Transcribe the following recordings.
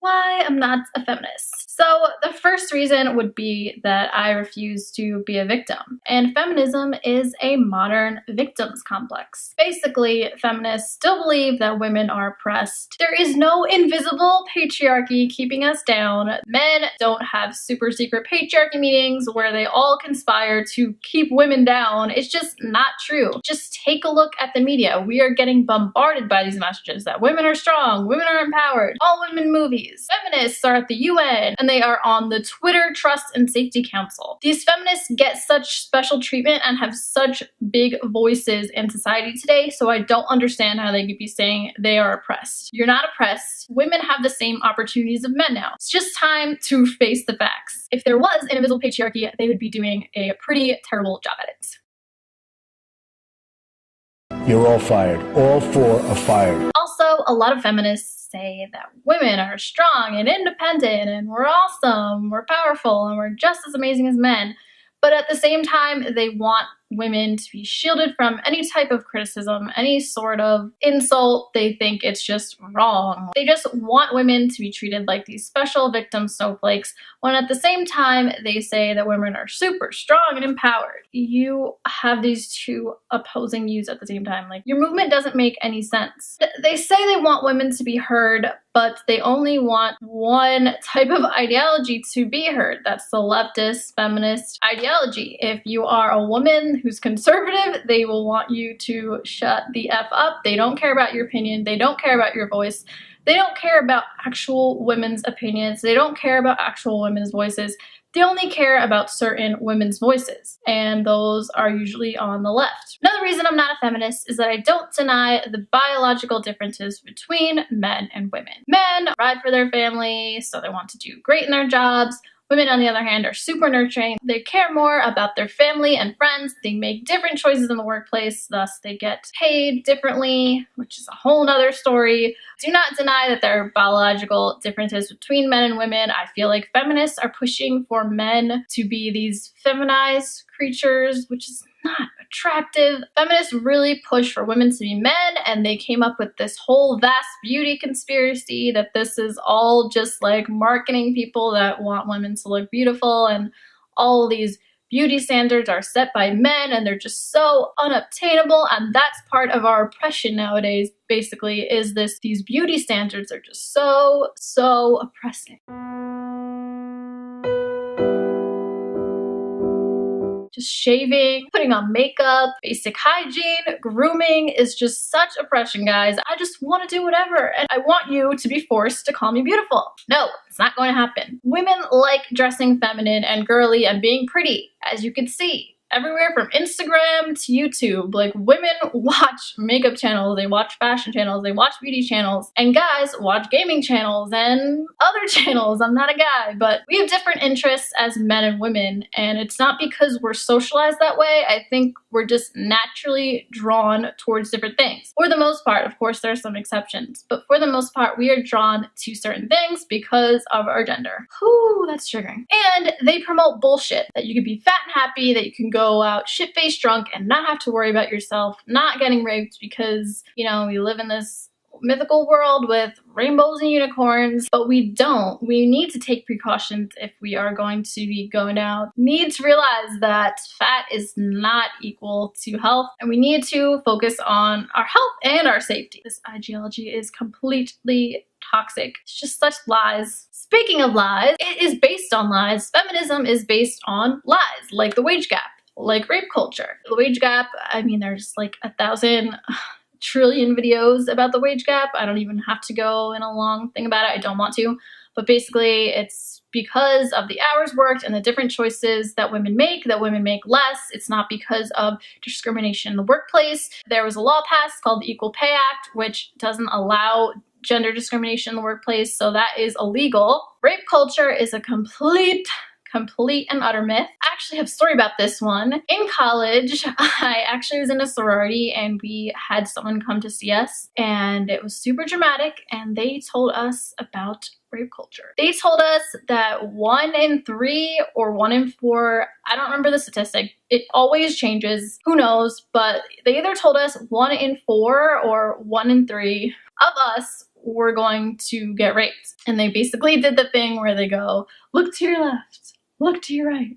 Why I'm not a feminist. So the first reason would be that I refuse to be a victim. And feminism is a modern victims complex. Basically, feminists still believe that women are oppressed. There is no invisible patriarchy keeping us down. Men don't have super secret patriarchy meetings where they all conspire to keep women down. It's just not true. Just take a look at the media. We are getting bombarded by these messages that women are strong, women are empowered, all women movies. Feminists are at the UN and they are on the Twitter Trust and Safety Council. These feminists get such special treatment and have such big voices in society today, so I don't understand how they could be saying they are oppressed. You're not oppressed. Women have the same opportunities of men now. It's just time to face the facts. If there was an invisible patriarchy, they would be doing a pretty terrible job at it. You're all fired. All four are fired. Also, a lot of feminists say that women are strong and independent and we're awesome, we're powerful, and we're just as amazing as men. But at the same time, they want women to be shielded from any type of criticism, any sort of insult. They think it's just wrong. They just want women to be treated like these special victim snowflakes, when at the same time, they say that women are super strong and empowered. You have these two opposing views at the same time. Like, your movement doesn't make any sense. They say they want women to be heard, but they only want one type of ideology to be heard. That's the leftist feminist ideology. If you are a woman who's conservative, they will want you to shut the F up. They don't care about your opinion. They don't care about your voice. They don't care about actual women's opinions. They don't care about actual women's voices. They only care about certain women's voices, and those are usually on the left. Another reason I'm not a feminist is that I don't deny the biological differences between men and women. Men provide for their family, so they want to do great in their jobs. Women, on the other hand, are super nurturing. They care more about their family and friends. They make different choices in the workplace, thus they get paid differently, which is a whole nother story. Do not deny that there are biological differences between men and women. I feel like feminists are pushing for men to be these feminized creatures, which is not attractive. Feminists really push for women to be men, and they came up with this whole vast beauty conspiracy that this is all just like marketing people that want women to look beautiful, and all these beauty standards are set by men and they're just so unobtainable, and that's part of our oppression nowadays, basically, is these beauty standards are just so oppressing. Just shaving, putting on makeup, basic hygiene, grooming is just such oppression, guys. I just want to do whatever, and I want you to be forced to call me beautiful. No, it's not going to happen. Women like dressing feminine and girly and being pretty, as you can see. Everywhere from Instagram to YouTube, like, women watch makeup channels, they watch fashion channels, they watch beauty channels, and guys watch gaming channels and other channels. I'm not a guy, but we have different interests as men and women, and it's not because we're socialized that way. I think we're just naturally drawn towards different things. For the most part, of course, there are some exceptions, but for the most part, we are drawn to certain things because of our gender. Whew, that's triggering. And they promote bullshit, that you can be fat and happy, that you can go out shit-faced drunk and not have to worry about yourself not getting raped because, you know, we live in this mythical world with rainbows and unicorns, but we don't. We need to take precautions if we are going to be going out. We need to realize that fat is not equal to health, and we need to focus on our health and our safety. This ideology is completely toxic. It's just such lies. Speaking of lies, it is based on lies. Feminism is based on lies, like the wage gap, like rape culture. The wage gap, I mean, there's like 1,000 trillion videos about the wage gap. I don't even have to go in a long thing about it. I don't want to. But basically, it's because of the hours worked and the different choices that women make less. It's not because of discrimination in the workplace. There was a law passed called the Equal Pay Act, which doesn't allow gender discrimination in the workplace, so that is illegal. Rape culture is a complete and utter myth. I actually have a story about this one. In college, I actually was in a sorority and we had someone come to see us, and it was super dramatic, and they told us about rape culture. They told us that 1 in 3 or 1 in 4, I don't remember the statistic, it always changes, who knows, but they either told us 1 in 4 or 1 in 3 of us were going to get raped. And they basically did the thing where they go, look to your left, look to your right.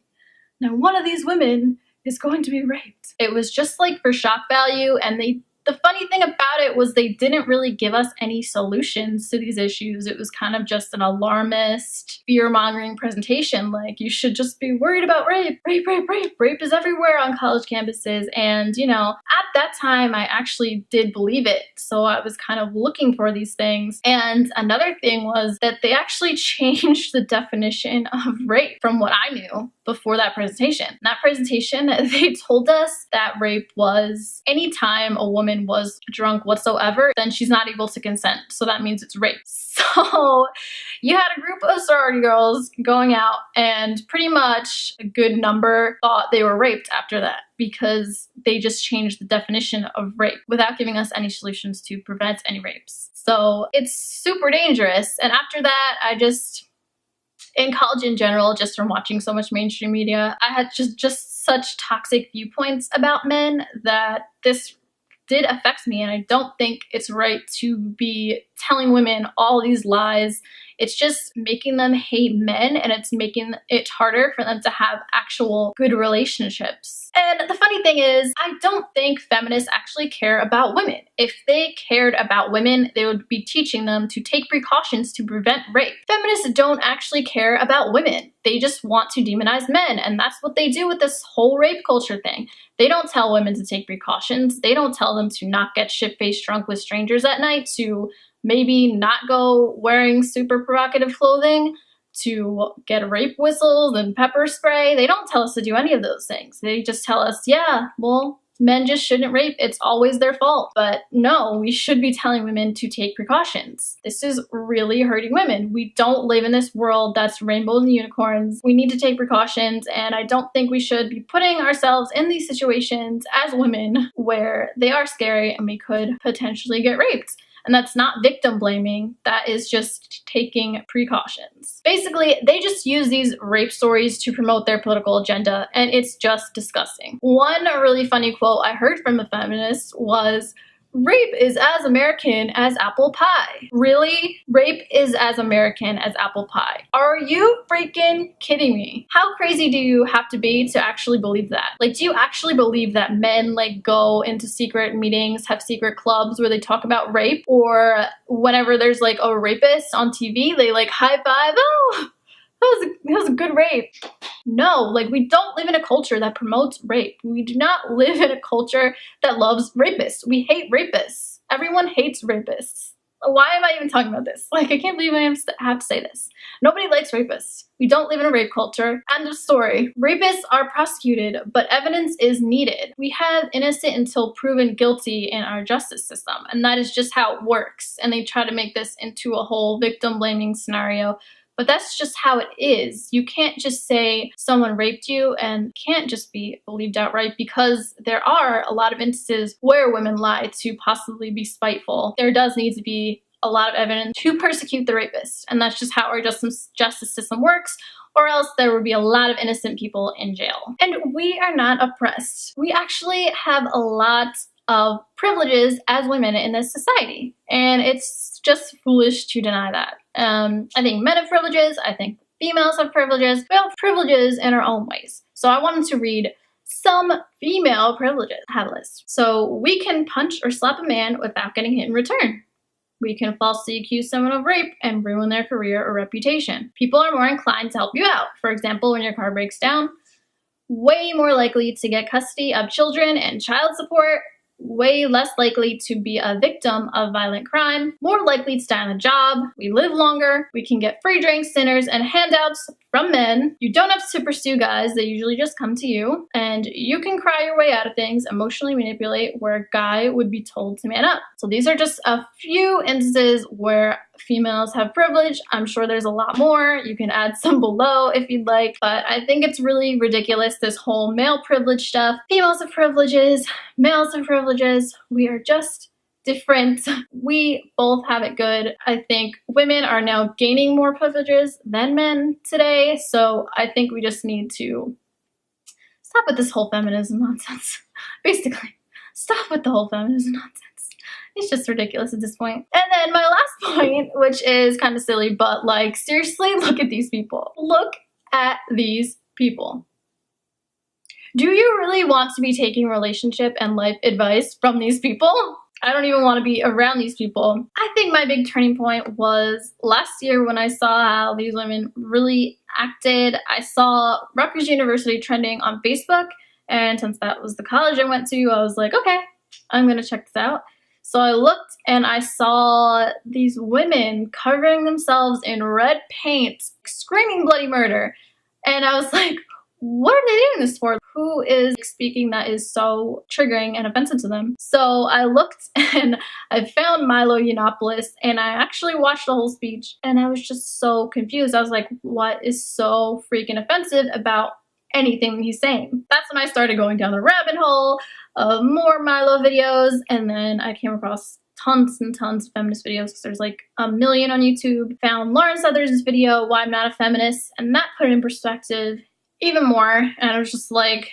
Now one of these women is going to be raped. It was just like for shock value, and the funny thing about it was they didn't really give us any solutions to these issues. It was kind of just an alarmist, fear-mongering presentation, like you should just be worried about rape. Rape, rape, rape. Rape is everywhere on college campuses. And, you know, at that time, I actually did believe it. So I was kind of looking for these things. And another thing was that they actually changed the definition of rape from what I knew before that presentation. In that presentation, they told us that rape was anytime a woman was drunk whatsoever, then she's not able to consent. So that means it's rape. So you had a group of sorority girls going out, and pretty much a good number thought they were raped after that, because they just changed the definition of rape without giving us any solutions to prevent any rapes. So it's super dangerous. And after that, in college in general, just from watching so much mainstream media, I had just such toxic viewpoints about men that this did affect me, and I don't think it's right to be telling women all these lies. It's just making them hate men, and it's making it harder for them to have actual good relationships. And the funny thing is, I don't think feminists actually care about women. If they cared about women, they would be teaching them to take precautions to prevent rape. Feminists don't actually care about women. They just want to demonize men, and that's what they do with this whole rape culture thing. They don't tell women to take precautions. They don't tell them to not get shit-faced drunk with strangers at night, to maybe not go wearing super provocative clothing, to get rape whistles and pepper spray. They don't tell us to do any of those things. They just tell us, yeah, well, men just shouldn't rape. It's always their fault. But no, we should be telling women to take precautions. This is really hurting women. We don't live in this world that's rainbows and unicorns. We need to take precautions, and I don't think we should be putting ourselves in these situations as women where they are scary and we could potentially get raped. And that's not victim blaming, that is just taking precautions. Basically, they just use these rape stories to promote their political agenda, and it's just disgusting. One really funny quote I heard from a feminist was, rape is as American as apple pie. Really? Rape is as American as apple pie. Are you freaking kidding me? How crazy do you have to be to actually believe that? Like, do you actually believe that men like go into secret meetings, have secret clubs where they talk about rape? Or whenever there's like a rapist on TV, they like high five, oh, that was a good rape. No, like, we don't live in a culture that promotes rape. We do not live in a culture that loves rapists. We hate rapists. Everyone hates rapists. Why am I even talking about this? Like, I can't believe I have to say this. Nobody likes rapists. We don't live in a rape culture. End of story. Rapists are prosecuted, but evidence is needed. We have innocent until proven guilty in our justice system, and that is just how it works. And they try to make this into a whole victim blaming scenario. But that's just how it is. You can't just say someone raped you and can't just be believed outright, because there are a lot of instances where women lie to possibly be spiteful. There does need to be a lot of evidence to persecute the rapist, and that's just how our justice system works, or else there would be a lot of innocent people in jail. And we are not oppressed. We actually have a lot of privileges as women in this society, and it's just foolish to deny that. I think men have privileges, I think females have privileges. We have privileges in our own ways. So I wanted to read some female privileges. I have a list. So we can punch or slap a man without getting hit in return. We can falsely accuse someone of rape and ruin their career or reputation. People are more inclined to help you out. For example, when your car breaks down, way more likely to get custody of children and child support, way less likely to be a victim of violent crime, more likely to stay on a job, we live longer, we can get free drinks, dinners, and handouts from men. You don't have to pursue guys, they usually just come to you, and you can cry your way out of things, emotionally manipulate, where a guy would be told to man up. So these are just a few instances where females have privilege. I'm sure there's a lot more. You can add some below if you'd like, but I think it's really ridiculous, this whole male privilege stuff. Females have privileges, males have privileges. We are just different. We both have it good. I think women are now gaining more privileges than men today, so I think we just need to stop with this whole feminism nonsense. Basically, stop with the whole feminism nonsense. It's just ridiculous at this point. And then my last point, which is kind of silly, but like, seriously, look at these people. Look at these people. Do you really want to be taking relationship and life advice from these people? I don't even want to be around these people. I think my big turning point was last year when I saw how these women really acted. I saw Rutgers University trending on Facebook, and since that was the college I went to, I was like, okay, I'm gonna check this out. So I looked and I saw these women covering themselves in red paint, screaming bloody murder. And I was like, what are they doing this for? Who is speaking that is so triggering and offensive to them? So I looked and I found Milo Yiannopoulos, and I actually watched the whole speech, and I was just so confused. I was like, what is so freaking offensive about anything he's saying? That's when I started going down the rabbit hole of more Milo videos, and then I came across tons and tons of feminist videos because there's like a million on YouTube. Found Lauren Southers' video, Why I'm Not a Feminist, and that put it in perspective even more, and I was just like,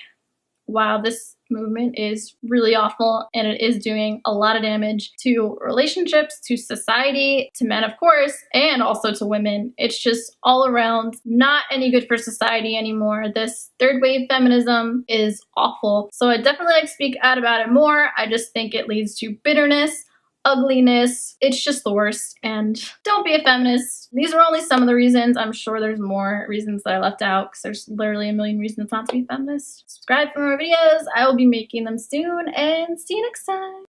wow, this movement is really awful, and it is doing a lot of damage to relationships, to society, to men, of course, and also to women. It's just all around not any good for society anymore. This third wave feminism is awful. So I definitely like to speak out about it more. I just think it leads to bitterness, ugliness. It's just the worst. And don't be a feminist. These are only some of the reasons. I'm sure there's more reasons that I left out because there's literally a million reasons not to be a feminist. Subscribe for more videos. I will be making them soon, and see you next time.